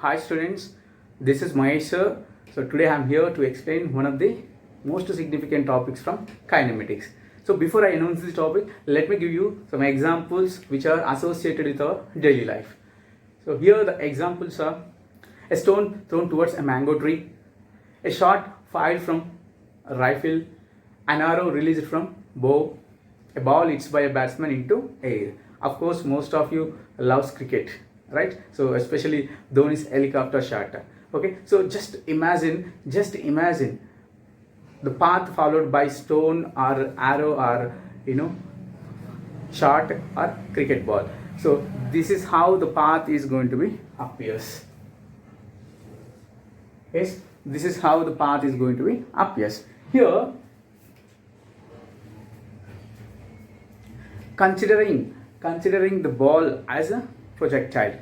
Hi students, this is Mahesh sir. So today I am here to explain one of the most significant topics from kinematics. So before I announce this topic, let me give you some examples which are associated with our daily life. So here the examples are a stone thrown towards a mango tree, a shot fired from a rifle, an arrow released from bow, a ball hits by a batsman into air. Of course, most of you loves cricket, right? So especially Dhoni's helicopter shot. Okay, so just imagine the path followed by stone or arrow or shot or cricket ball. So this is how the path is going to be appears. Yes, this is how the path is going to be appears. Here, considering the ball as a projectile,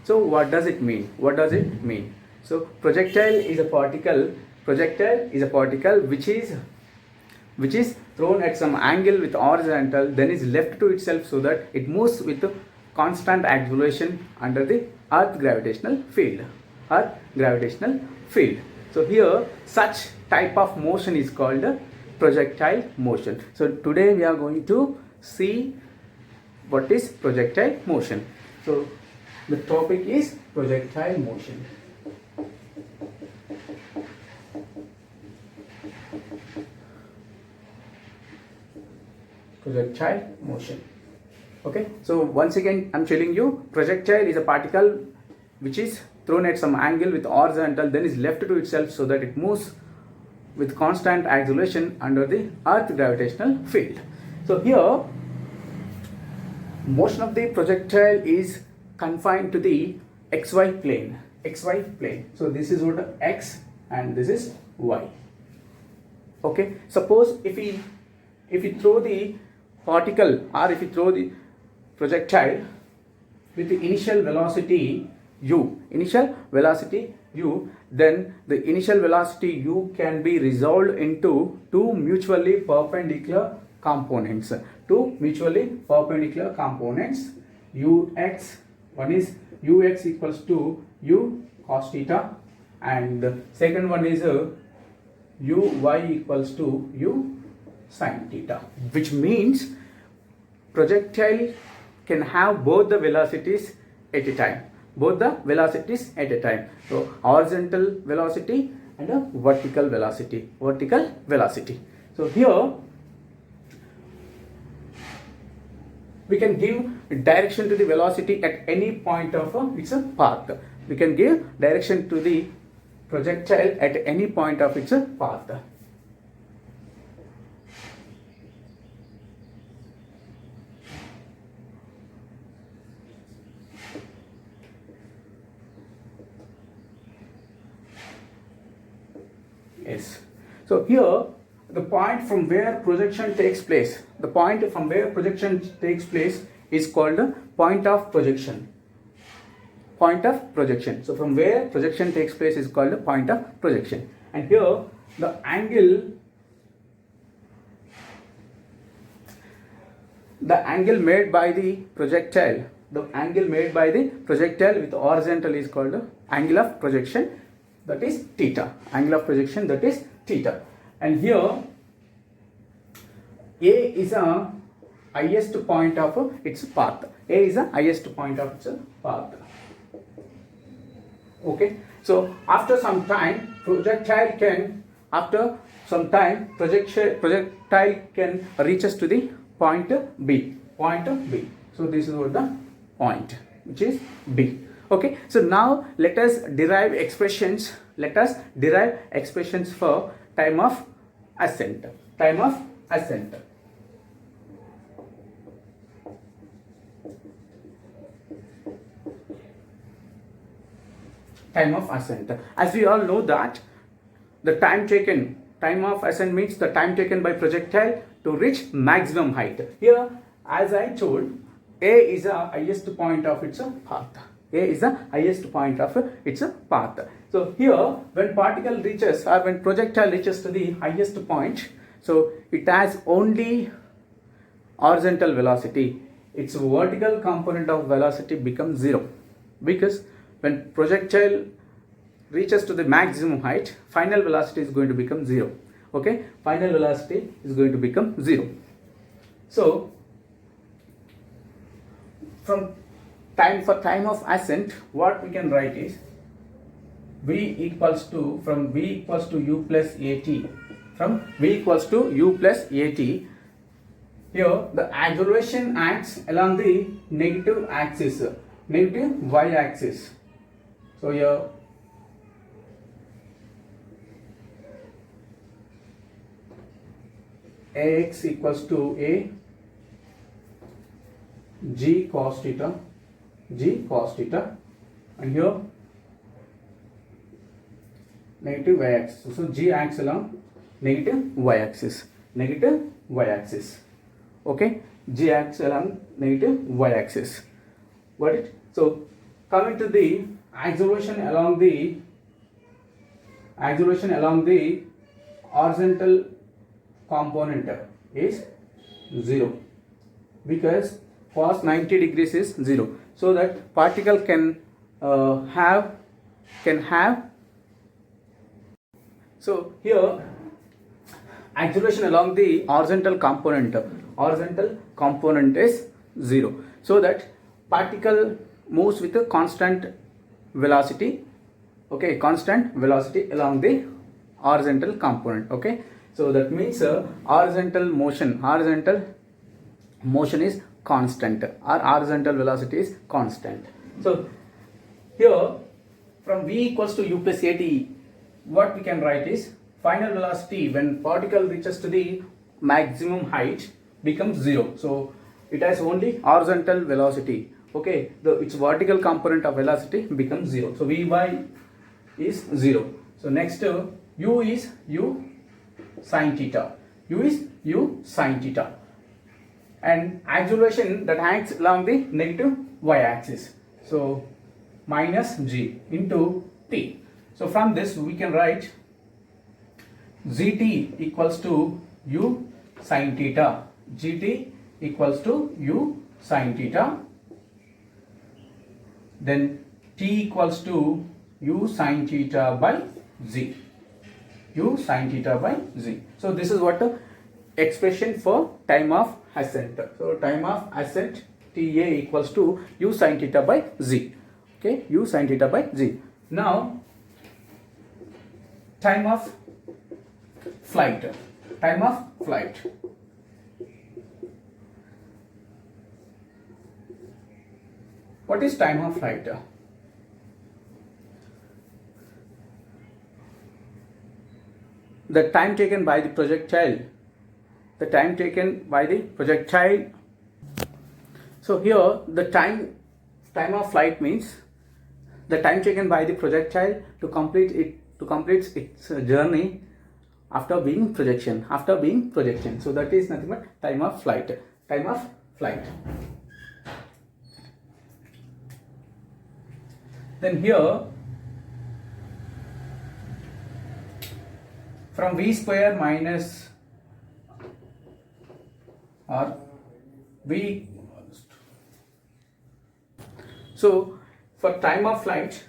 so what does it mean? So projectile is a particle which is thrown at some angle with horizontal, then is left to itself so that it moves with constant acceleration under the earth gravitational field. So here such type of motion is called projectile motion. So today we are going to see what is projectile motion. So the topic is projectile motion. Projectile motion. Okay, so once again I'm telling you, projectile is a particle which is thrown at some angle with horizontal, then is left to itself so that it moves with constant acceleration under the earth gravitational field. So here motion of the projectile is confined to the xy plane. So this is what x and this is y. Okay, suppose if we throw the particle or if you throw the projectile with the initial velocity u, then the initial velocity u can be resolved into two mutually perpendicular components. Ux, one is ux equals to u cos theta, and the second one is uy equals to u sin theta, which means projectile can have both the velocities at a time. So horizontal velocity and a vertical velocity. So here we can give direction to the velocity at any point of its path. We can give direction to the projectile at any point of its path. Yes. So here the point from where projection takes place, is called the point of projection. So from where projection takes place is called the point of projection. And here the angle made by the projectile, with horizontal is called the angle of projection, that is theta. And here A is a highest point of its path. Okay, so after some time projectile can reaches to the point B. So this is what the point, which is B. Okay, so now let us derive expressions for time of ascent. As we all know that the time of ascent means the time taken by projectile to reach maximum height. Here, as I told, A is the highest point of its path. So here, when projectile reaches to the highest point, so it has only horizontal velocity. Its vertical component of velocity becomes 0. because when projectile reaches to the maximum height, final velocity is going to become 0. Okay, final velocity is going to become 0. So from time of ascent, what we can write is v equals to, from v equals to u plus at, from v equals to u plus at. Here the acceleration acts along the negative axis, negative y axis. So here ax equals to a g cos theta, and here negative y axis. So g acts along negative y axis, okay, g acts along negative y axis. Got it? So coming to the acceleration along the horizontal component is 0, because cos 90 degrees is 0, so that particle can have. So here acceleration along the horizontal component is 0, so that particle moves with a constant velocity. Okay, constant velocity along the horizontal component. Okay, so that means horizontal motion is constant, or horizontal velocity is constant. So here from v equals to u plus at, what we can write is final velocity when particle reaches to the maximum height becomes 0. So it has only horizontal velocity. Okay, its vertical component of velocity becomes 0. So Vy is 0. So next u is u sin theta. And acceleration that acts along the negative y axis. So minus g into t. So from this we can write gt equals to u sin theta. Gt equals to u sin theta. Then t equals to u sin theta by z. So this is what the expression for time of ascent. So time of ascent Ta equals to u sin theta by z. Okay, u sin theta by z. Now time of flight. What is time of flight? The time taken by the projectile. So here the time of flight means the time taken by the projectile to complete its journey after being projection. So that is nothing but time of flight. Then here from v square minus or v. So for time of flight,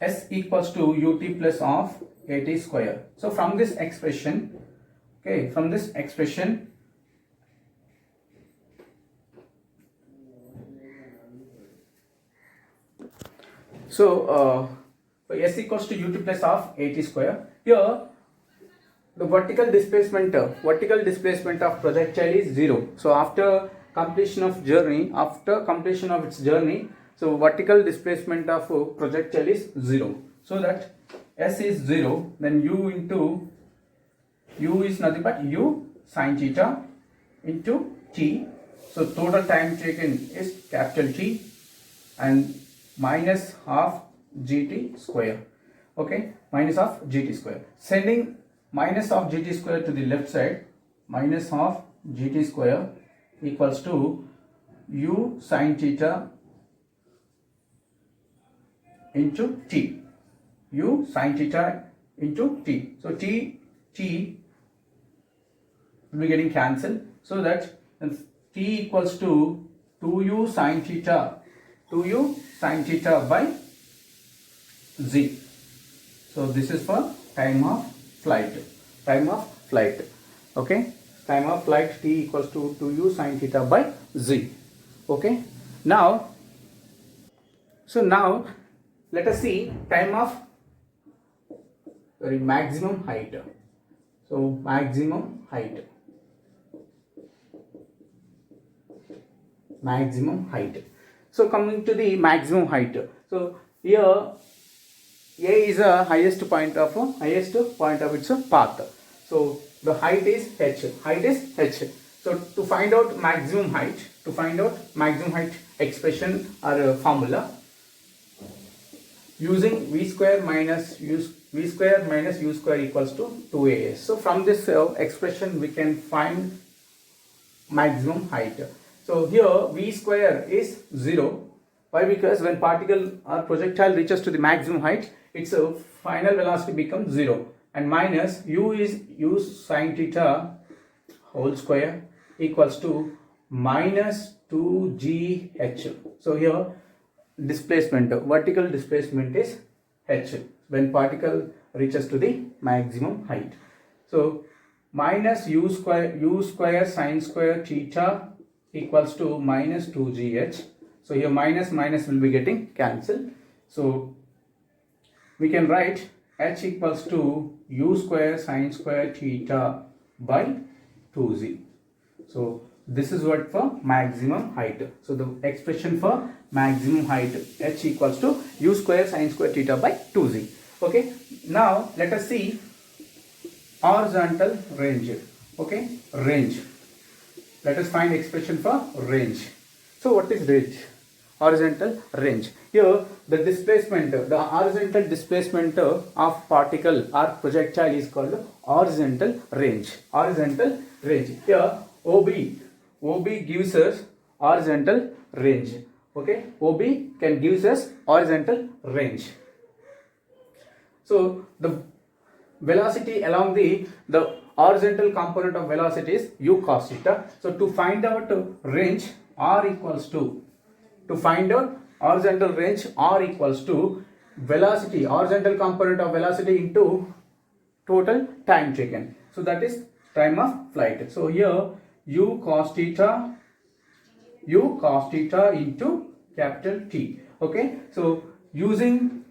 s equals to ut plus of at square. So from this expression, so s equals to ut plus of at square. Here the vertical displacement of projectile is 0. So after completion of its journey, so vertical displacement of projectile is 0. So that s is 0, then u is nothing but u sin theta into t. So total time taken is capital T, and minus half gt square. Okay, minus half gt square. Sending minus half gt square to the left side, minus half gt square equals to u sin theta into t. So t will be getting cancelled, so that t equals to 2u sin theta 2u sin theta by z. So this is for time of flight. Time of flight. Okay. Time of flight t equals to 2u sin theta by z. Okay. Now, so now let us see time of maximum height. So maximum height. Maximum height. So coming to the maximum height. So here A is the highest point of its path. So the height is h. Height is h. So to find out maximum height, expression or formula using v square minus u square equals to 2as. So from this expression we can find maximum height. So here v square is 0. Why? Because when particle or projectile reaches to the maximum height, its final velocity becomes 0, and minus u is u sin theta whole square equals to minus 2gh. So here displacement, vertical displacement is h when particle reaches to the maximum height. So minus u square sin square theta equals to minus 2gh. So here minus will be getting cancelled. So we can write h equals to u square sin square theta by 2z. So this is what for maximum height. So the expression for maximum height, h equals to u square sin square theta by 2z. Okay. Now let us see horizontal range. Okay. Range. Let us find expression for range. So what is range? Horizontal range. Here the displacement, the horizontal displacement of particle or projectile is called horizontal range. Horizontal range. Here OB gives us horizontal range. Okay, OB can gives us horizontal range. So the velocity along the horizontal component of velocity is u cos theta. So to find out range, r equals to find out horizontal range, r equals to velocity, horizontal component of velocity into total time taken. So that is time of flight. So here u cos theta into capital T. Okay. So using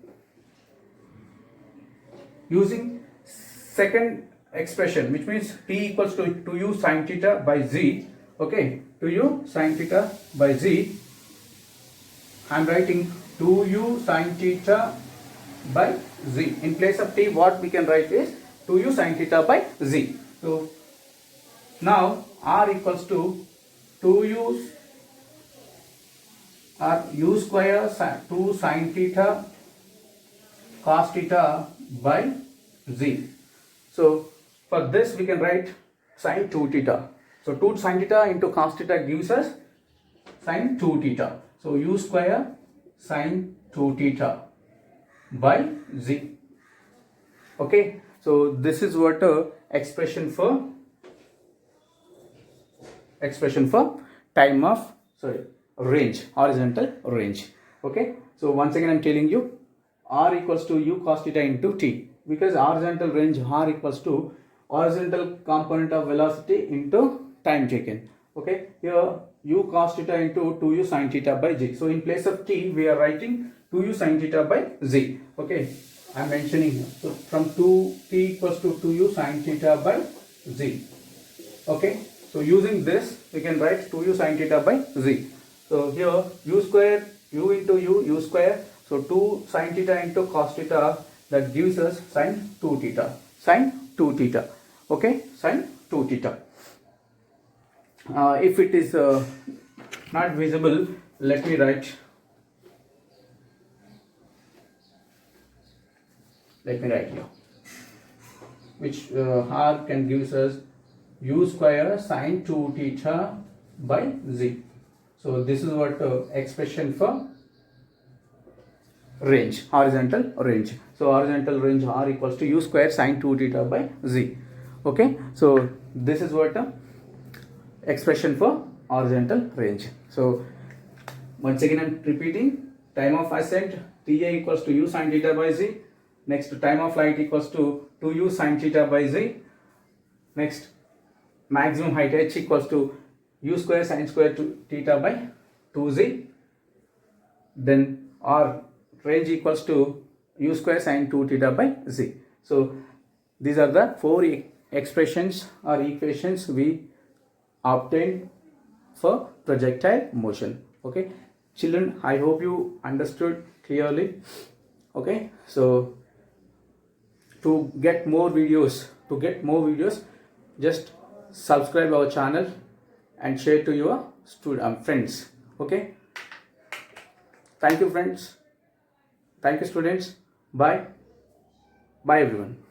second expression, which means t equals to 2u sin theta by z. Okay, 2u sin theta by z. I am writing 2u sin theta by z. In place of t, what we can write is 2u sin theta by z. So now r equals to 2u or u square 2 sin theta cos theta by z. So for this we can write sin 2 theta. So 2 sin theta into cos theta gives us sin 2 theta. So u square sin 2 theta by z. Okay. So this is what expression for time of range, horizontal range. Okay. So once again I am telling you, r equals to u cos theta into t, because horizontal range r equals to horizontal component of velocity into time taken. Okay, here u cos theta into 2u sin theta by z. So in place of t we are writing 2u sin theta by z. Okay, I am mentioning here. So from t equals to 2u sin theta by z. Okay, so using this we can write 2u sin theta by z. So here u square, u into u square. So 2 sin theta into cos theta, that gives us sin 2 theta. Sin 2 theta. Okay, sin 2 theta. If it is not visible, let me write. Here, which r can gives us u square sin 2 theta by z. So this is what expression for range, horizontal range. So horizontal range r equals to u square sin 2 theta by z. Okay, so this is what expression for horizontal range. So Once again I'm repeating, time of ascent ta equals to u sin theta by z. Next, time of flight equals to 2u sin theta by z. Next, maximum height h equals to u square sin square theta by 2z. Then r range equals to u square sin 2 theta by z. So these are the four expressions or equations we obtained for projectile motion. Okay children, I hope you understood clearly. Okay, so to get more videos, just subscribe our channel and share to your friends. Okay, thank you friends, thank you students, bye everyone.